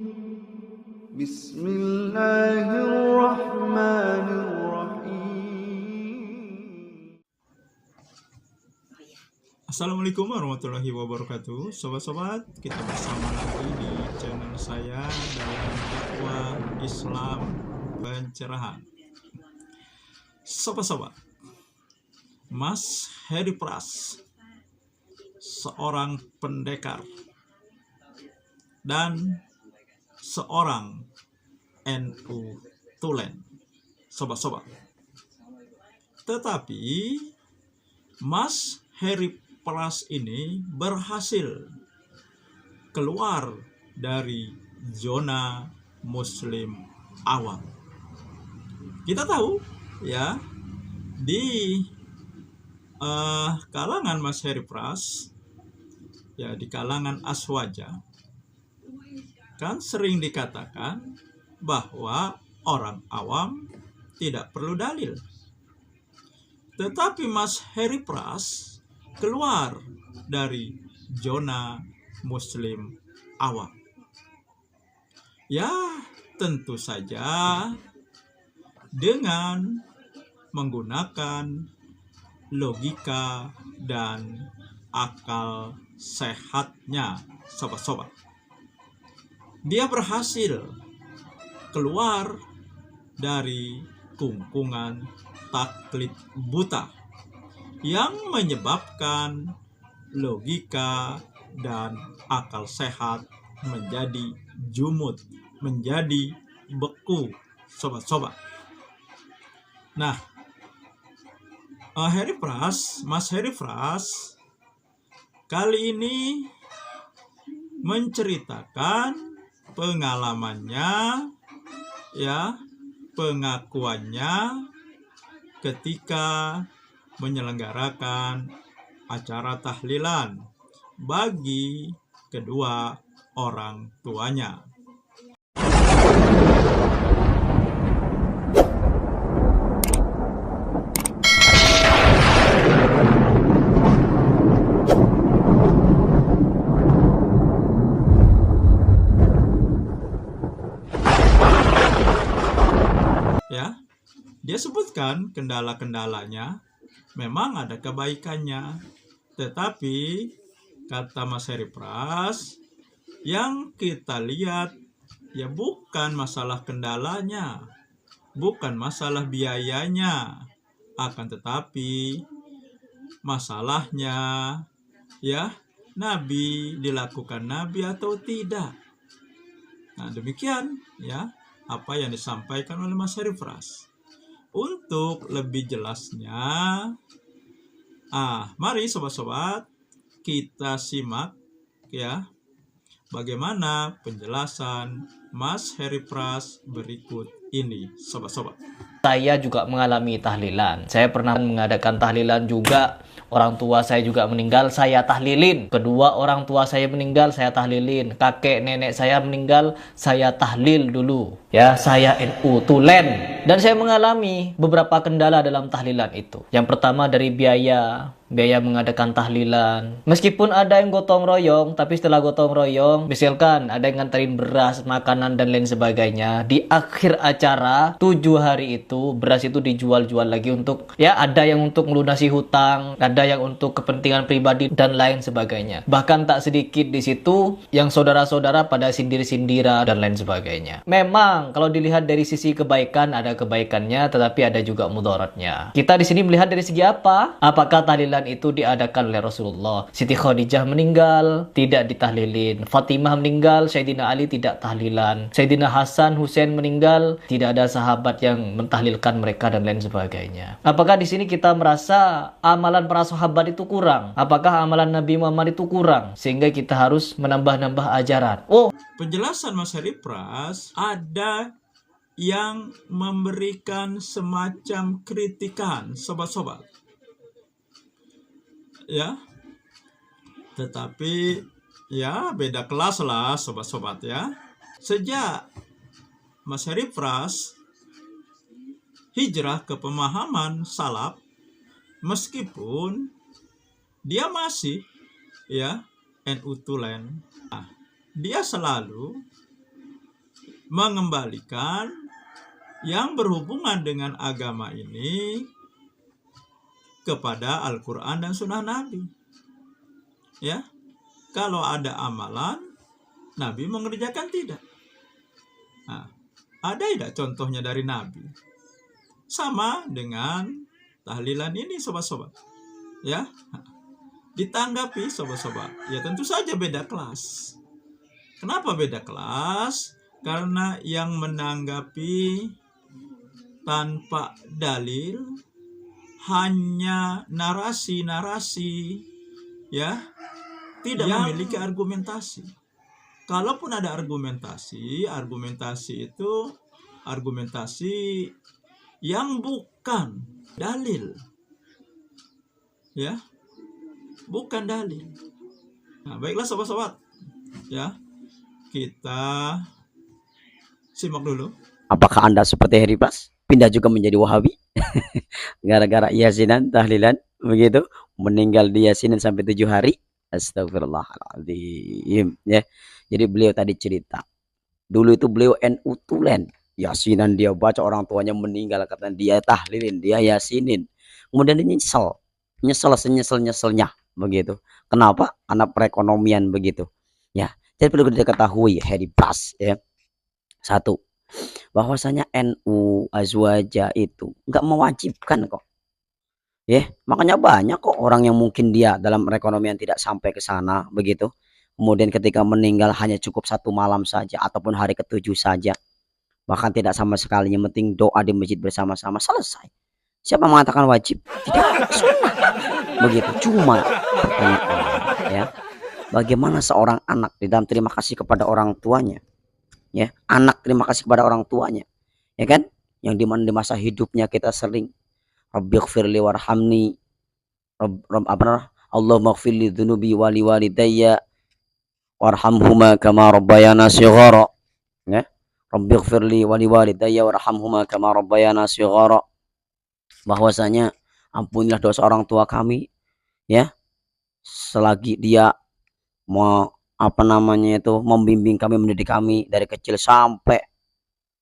Bismillahirrahmanirrahim. Assalamualaikum warahmatullahi wabarakatuh. Sobat-sobat, kita bersama lagi di channel saya dalam dakwah Islam pencerahan. Sobat-sobat, Mas Heri Pras, seorang pendekar dan seorang NU Tulen, sobat-sobat. Tetapi Mas Heri Pras ini berhasil keluar dari zona muslim awam. Kita tahu ya, di kalangan Mas Heri Pras, ya di kalangan Aswaja, kan sering dikatakan bahwa orang awam tidak perlu dalil. Tetapi Mas Heri Pras keluar dari zona muslim awam. Ya, tentu saja dengan menggunakan logika dan akal sehatnya, sobat-sobat. Dia berhasil keluar dari kungkungan taklid buta yang menyebabkan logika dan akal sehat menjadi jumut, menjadi beku, sobat-sobat. Nah, Mas Heri Pras kali ini menceritakan pengalamannya, ya, pengakuannya ketika menyelenggarakan acara tahlilan bagi kedua orang tuanya. Ya, dia sebutkan kendala-kendalanya. Memang ada kebaikannya, tetapi kata Mas Heri Pras, yang kita lihat ya bukan masalah kendalanya, bukan masalah biayanya, akan tetapi masalahnya ya Nabi, dilakukan Nabi atau tidak. Nah, demikian ya apa yang disampaikan oleh Mas Heri Pras. Untuk lebih jelasnya, mari sobat-sobat kita simak ya bagaimana penjelasan Mas Heri Pras berikut ini, sobat-sobat. Saya juga mengalami tahlilan. Saya pernah mengadakan tahlilan juga. Orang tua saya juga meninggal, saya tahlilin. Kedua orang tua saya meninggal, saya tahlilin. Kakek nenek saya meninggal, saya tahlil dulu. Ya, saya NU Tulen. Dan saya mengalami beberapa kendala dalam tahlilan itu. Yang pertama dari biaya mengadakan tahlilan. Meskipun ada yang gotong royong, tapi setelah gotong royong, misalkan ada yang nganterin beras, makanan, dan lain sebagainya. Di akhir acara, 7 hari itu, beras itu dijual-jual lagi untuk, ya ada yang untuk melunasi hutang, ada yang untuk kepentingan pribadi, dan lain sebagainya. Bahkan tak sedikit di situ, yang saudara-saudara pada sindir-sindiran, dan lain sebagainya. Memang, kalau dilihat dari sisi kebaikan, ada kebaikannya, tetapi ada juga mudaratnya. Kita di sini melihat dari segi apa? Apakah tahlilan itu diadakan oleh Rasulullah? Siti Khadijah meninggal, tidak ditahlilin. Fatimah meninggal, Sayyidina Ali tidak tahlilan. Sayyidina Hasan, Husain meninggal, tidak ada sahabat yang mentahlilkan mereka, dan lain sebagainya. Apakah di sini kita merasa amalan para sahabat itu kurang? Apakah amalan Nabi Muhammad itu kurang? Sehingga kita harus menambah-nambah ajaran. Penjelasan Mas Heri Pras, ada yang memberikan semacam kritikan, sobat-sobat. Ya, tetapi ya beda kelas lah, sobat-sobat ya. Sejak Mas Heri Pras hijrah ke pemahaman salaf, meskipun dia masih ya NU Tulen, dia selalu mengembalikan yang berhubungan dengan agama ini kepada Al-Quran dan Sunnah Nabi. Ya, kalau ada amalan, Nabi mengerjakan tidak. Nah, ada tidak contohnya dari Nabi? Sama dengan tahlilan ini, sobat-sobat. Ya, ditanggapi sobat-sobat. Ya tentu saja beda kelas. Kenapa beda kelas? Karena yang menanggapi tanpa dalil hanya narasi-narasi, ya, tidak memiliki argumentasi. Kalaupun ada argumentasi itu argumentasi yang bukan dalil, ya, bukan dalil. Nah, baiklah sobat-sobat, ya, kita simak dulu. Apakah Anda seperti Heri Pras? Pindah juga menjadi Wahabi? Gara-gara yasinan, tahlilan, begitu. Meninggal di yasinan sampai 7 hari. Astagfirullahaladzim. Ya. Jadi beliau tadi cerita. Dulu itu beliau NU Tulen. Yasinan dia baca, orang tuanya meninggal. Kata dia tahlilin, dia yasinin. Kemudian dia nyesel. Nyesel senyesel-nyeselnya. Begitu. Kenapa? Karena perekonomian begitu. Ya. Jadi perlu kita ketahui Heri Pras. Ya. Satu, bahwasanya NU Azwaja itu nggak mewajibkan kok. Ya, makanya banyak kok orang yang mungkin dia dalam perekonomian tidak sampai ke sana begitu. Kemudian ketika meninggal hanya cukup 1 malam saja ataupun hari ke-7 saja. Bahkan tidak sama sekali, yang penting doa di masjid bersama-sama, selesai. Siapa mengatakan wajib? Tidak, sunnah. Begitu. Cuma pertanyaan, ya, bagaimana seorang anak di dalam terima kasih kepada orang tuanya? Ya, anak terima kasih kepada orang tuanya, ya kan, yang dimana di masa hidupnya kita sering Rabbighfirli warhamni, Allahumma ighfirli dzunubi wali walidayya warhamhuma kama rabbayana shighara, ya, Rabbighfirli wali walidayya warhamhuma kama rabbayana shighara, bahwasanya ampunilah dosa orang tua kami, ya, selagi dia mau membimbing kami, mendidik kami dari kecil sampai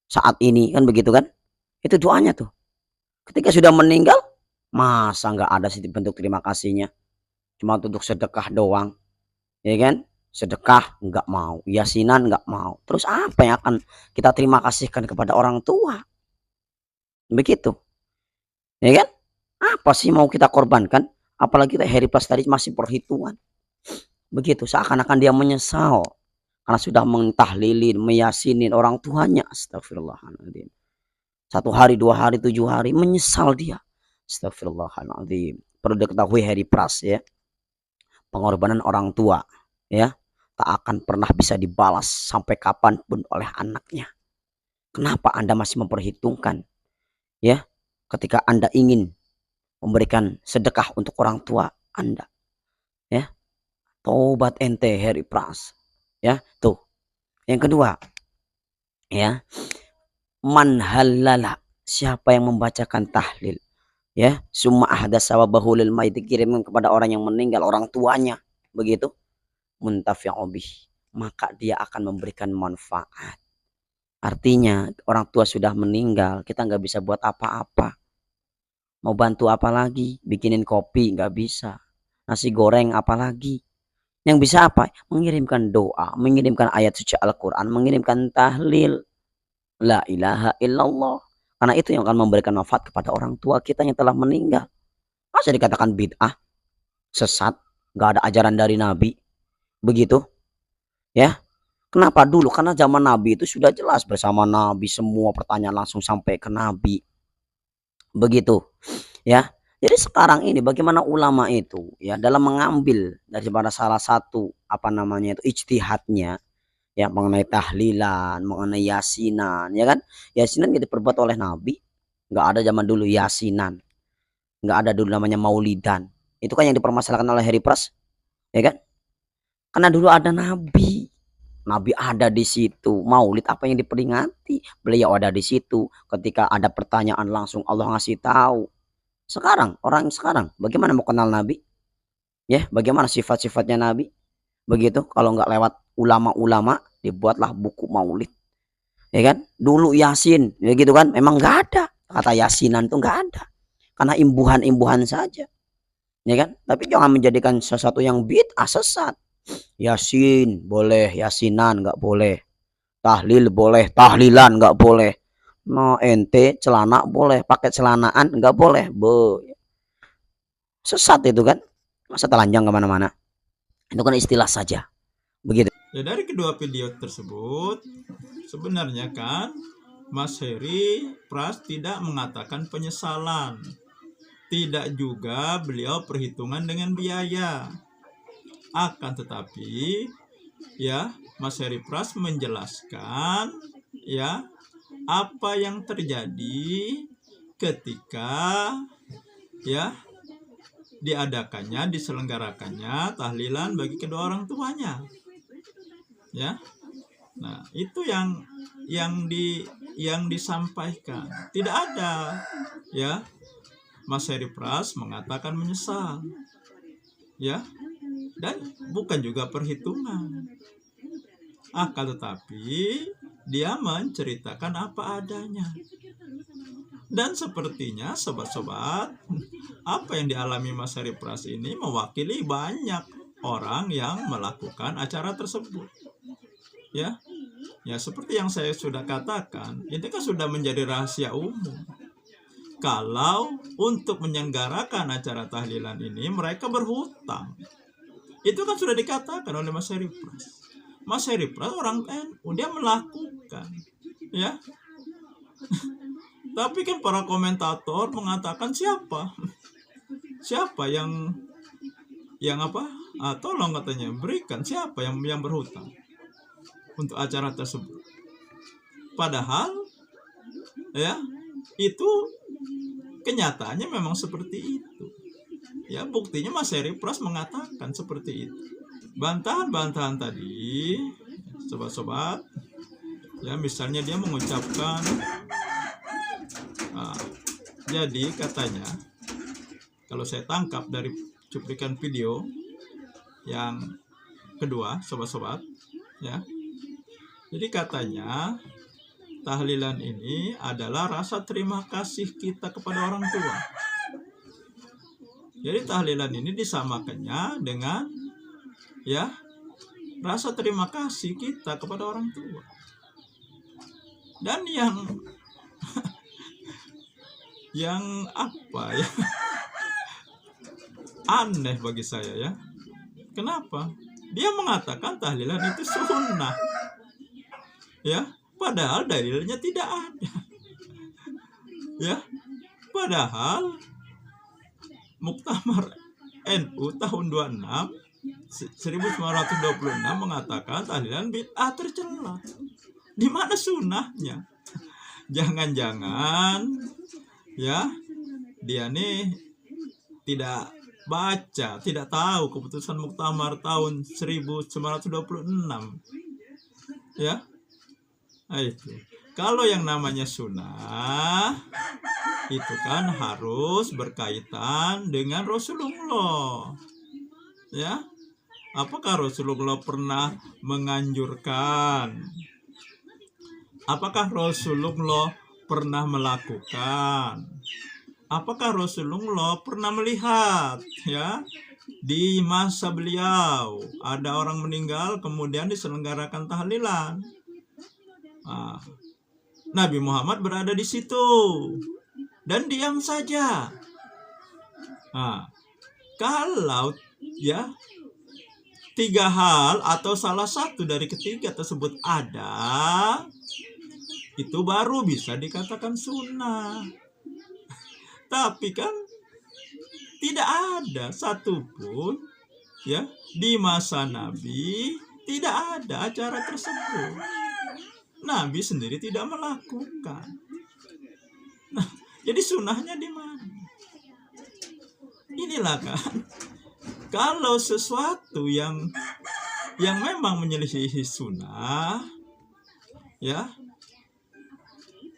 saat ini, kan begitu kan? Itu doanya tuh. Ketika sudah meninggal, masa nggak ada sih bentuk terima kasihnya? Cuma untuk sedekah doang, ya kan? Sedekah nggak mau, yasinan nggak mau. Terus apa yang akan kita terima kasihkan kepada orang tua? Begitu, ya kan? Apa sih mau kita korbankan? Apalagi kita Heri Pras tadi masih perhitungan. Begitu, seakan-akan dia menyesal karena sudah mentahlilin, meyasinin orang tuanya. Astagfirullahaladzim. 1 hari, 2 hari, 7 hari, menyesal dia. Astagfirullahaladzim. Perlu diketahui Heri Pras, ya, pengorbanan orang tua, ya, tak akan pernah bisa dibalas sampai kapanpun oleh anaknya. Kenapa Anda masih memperhitungkan, ya, ketika Anda ingin memberikan sedekah untuk orang tua Anda, ya? Tobat ente Heri Pras, ya. Tuh. Yang kedua, ya, man halala, siapa yang membacakan tahlil, ya, summa ahdatsa sawabahu lil mayit, dikirimkan kepada orang yang meninggal, orang tuanya, begitu, muntafi'u bih, maka dia akan memberikan manfaat. Artinya orang tua sudah meninggal, kita nggak bisa buat apa-apa. Mau bantu apa lagi? Bikinin kopi nggak bisa, nasi goreng apalagi. Yang bisa apa? Mengirimkan doa, mengirimkan ayat suci Al-Quran, mengirimkan tahlil la ilaha illallah. Karena itu yang akan memberikan manfaat kepada orang tua kita yang telah meninggal. Masa dikatakan bid'ah, sesat, nggak ada ajaran dari Nabi, begitu, ya. Kenapa dulu? Karena zaman Nabi itu sudah jelas, bersama Nabi semua pertanyaan langsung sampai ke Nabi, begitu, ya. Jadi sekarang ini bagaimana ulama itu, ya, dalam mengambil daripada salah satu itu ijtihadnya, ya, mengenai tahlilan, mengenai yasinan, ya kan? Yasinan tidak diperbuat oleh Nabi, nggak ada zaman dulu yasinan, nggak ada dulu namanya maulidan. Itu kan yang dipermasalahkan oleh Heri Pras, ya kan? Karena dulu ada Nabi ada di situ. Maulid apa yang diperingati? Beliau ada di situ. Ketika ada pertanyaan langsung Allah ngasih tahu. Sekarang, orang sekarang bagaimana mau kenal Nabi? Ya, bagaimana sifat-sifatnya Nabi? Begitu, kalau nggak lewat ulama-ulama, dibuatlah buku maulid. ya kan? Dulu Yasin, ya gitu kan? Memang nggak ada kata Yasinan tuh nggak ada, karena imbuhan-imbuhan saja, ya kan? Tapi jangan menjadikan sesuatu yang bid'ah sesat. Yasin boleh, Yasinan nggak boleh. Tahlil boleh, tahlilan nggak boleh. No ente celana boleh, pakai celanaan nggak boleh. Sesat itu kan? Masa telanjang kemana-mana? Itu kan istilah saja. Begitu. Ya dari kedua video tersebut sebenarnya kan Mas Heri Pras tidak mengatakan penyesalan. Tidak juga beliau perhitungan dengan biaya. Akan tetapi ya Mas Heri Pras menjelaskan ya apa yang terjadi ketika ya diselenggarakannya tahlilan bagi kedua orang tuanya. Ya. Nah, itu yang disampaikan. Tidak ada ya Mas Heri Pras mengatakan menyesal. Ya. Dan bukan juga perhitungan. Akan tetapi dia menceritakan apa adanya. Dan sepertinya sobat-sobat, apa yang dialami Mas Heri Pras ini mewakili banyak orang yang melakukan acara tersebut. Ya, seperti yang saya sudah katakan, ini kan sudah menjadi rahasia umum. Kalau untuk menyelenggarakan acara tahlilan ini mereka berhutang, itu kan sudah dikatakan oleh Mas Heri Pras. Mas Heri Pras orang NU, dia melakukan, ya. Tapi kan para komentator mengatakan siapa yang apa? Tolong katanya berikan siapa yang berhutang untuk acara tersebut. Padahal ya itu kenyataannya memang seperti itu. Ya buktinya Mas Heri Pras mengatakan seperti itu. Bantahan-bantahan tadi, sobat-sobat, ya misalnya dia mengucapkan jadi katanya, kalau saya tangkap dari cuplikan video yang kedua, sobat-sobat, ya. Jadi katanya tahlilan ini adalah rasa terima kasih kita kepada orang tua. Jadi tahlilan ini disamakannya dengan ya rasa terima kasih kita kepada orang tua. Dan yang apa ya aneh bagi saya ya, kenapa dia mengatakan tahlilan itu sunnah ya, padahal dalilnya tidak ada ya, padahal Muktamar NU tahun 1926 mengatakan tahlilan bid'ah tercela. Di mana sunnahnya? Jangan-jangan ya dia nih tidak baca, tidak tahu keputusan Muktamar tahun 1926 ya. Nah, itu kalau yang namanya sunnah itu kan harus berkaitan dengan Rasulullah ya. Apakah Rasulullah pernah menganjurkan? Apakah Rasulullah pernah melakukan? Apakah Rasulullah pernah melihat ya di masa beliau ada orang meninggal kemudian diselenggarakan tahlilan? Nabi Muhammad berada di situ dan diam saja. Kalau ya 3 hal atau salah satu dari ketiga tersebut ada, itu baru bisa dikatakan sunnah. Tapi kan tidak ada satupun ya di masa Nabi tidak ada acara tersebut. Nabi sendiri tidak melakukan. Nah, jadi sunnahnya di mana? Inilah kan, kalau sesuatu yang memang menyelisihi sunnah ya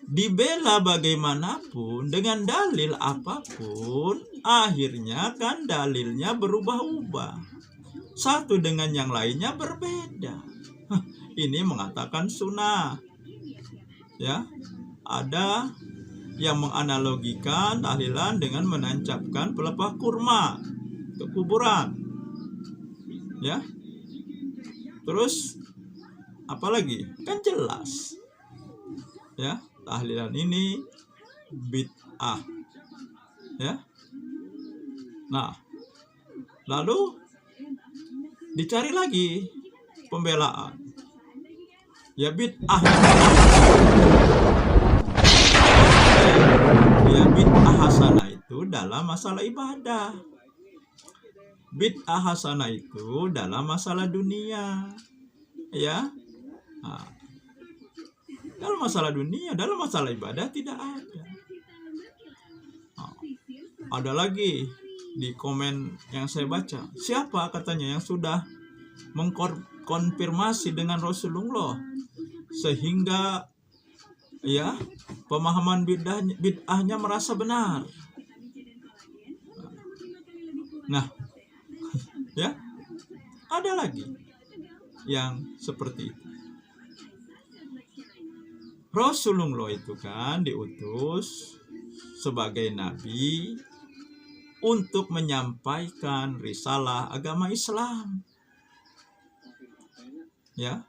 dibela bagaimanapun dengan dalil apapun, akhirnya kan dalilnya berubah-ubah. Satu dengan yang lainnya berbeda. Ini mengatakan sunnah. ya, ada yang menganalogikan tahlilan dengan menancapkan pelepah kurma ke kuburan. Ya. Terus apalagi? Kan jelas. Ya, tahlilan ini bid'ah. Ya. Nah, lalu dicari lagi pembelaan. Ya bid'ah. Ya bid'ah hasanah itu dalam masalah ibadah. Bid'ah hasanah itu dalam masalah dunia. Ya. Nah, dalam masalah dunia, dalam masalah ibadah tidak ada. Nah, ada lagi di komen yang saya baca, siapa katanya yang sudah mengkonfirmasi dengan Rasulullah sehingga ya pemahaman bid'ahnya merasa benar. Nah, ya, ada lagi yang seperti itu. Rasulullah itu kan diutus sebagai nabi untuk menyampaikan risalah agama Islam. Ya.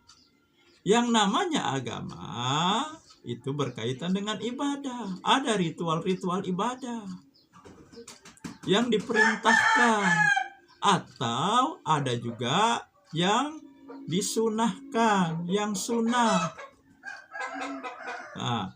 Yang namanya agama itu berkaitan dengan ibadah. Ada ritual-ritual ibadah yang diperintahkan, atau ada juga yang disunahkan, yang sunnah. Nah,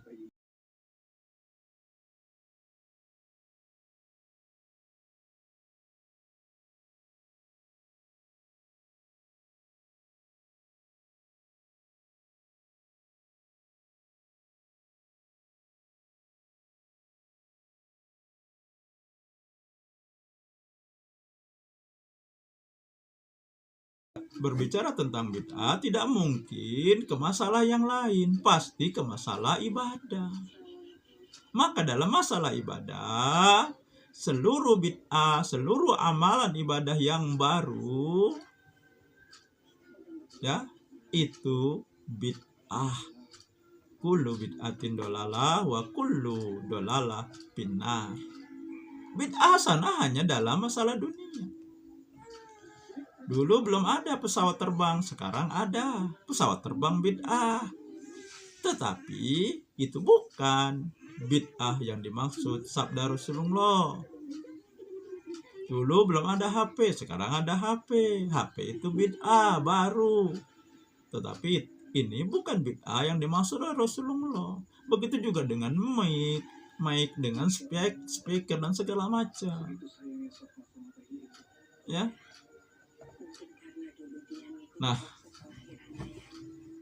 berbicara tentang bid'ah tidak mungkin ke masalah yang lain, pasti ke masalah ibadah. Maka dalam masalah ibadah, seluruh bid'ah, seluruh amalan ibadah yang baru, ya, itu bid'ah. Kullu bid'atin dolalah wa kullu dolalah finnar. Bid'ah sana hanya dalam masalah dunia. Dulu belum ada pesawat terbang, sekarang ada pesawat terbang bid'ah. Tetapi itu bukan bid'ah yang dimaksud sabda Rasulullah. Dulu belum ada HP, sekarang ada HP. HP itu bid'ah baru. Tetapi ini bukan bid'ah yang dimaksud oleh Rasulullah. Begitu juga dengan mic dengan speaker dan segala macam. Ya. Nah,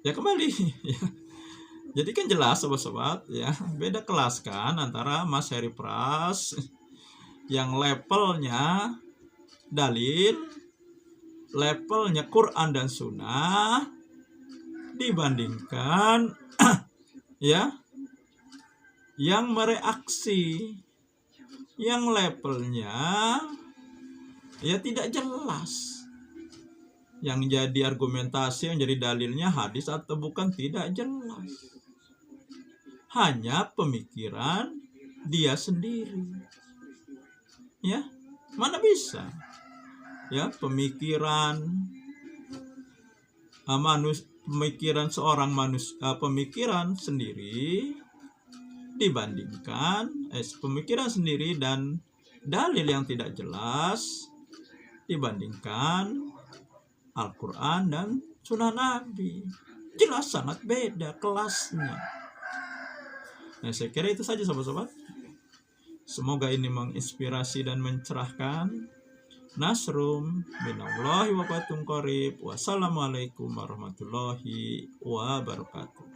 ya kembali ya. Jadi kan jelas sobat-sobat ya, beda kelas kan antara Mas Heri Pras yang levelnya dalil, levelnya Quran dan Sunnah, dibandingkan ya yang mereaksi, yang levelnya ya tidak jelas. Yang jadi argumentasi, yang jadi dalilnya hadis atau bukan tidak jelas. Hanya pemikiran dia sendiri. Ya, mana bisa? Ya, pemikiran seorang manusia, pemikiran sendiri dibandingkan pemikiran sendiri dan dalil yang tidak jelas dibandingkan Al-Quran dan Sunnah Nabi. Jelas sangat beda kelasnya. Nah, saya kira itu saja sobat-sobat. Semoga ini menginspirasi dan mencerahkan. Nasrum minallahi wa fathun qarib. Wassalamualaikum warahmatullahi wabarakatuh.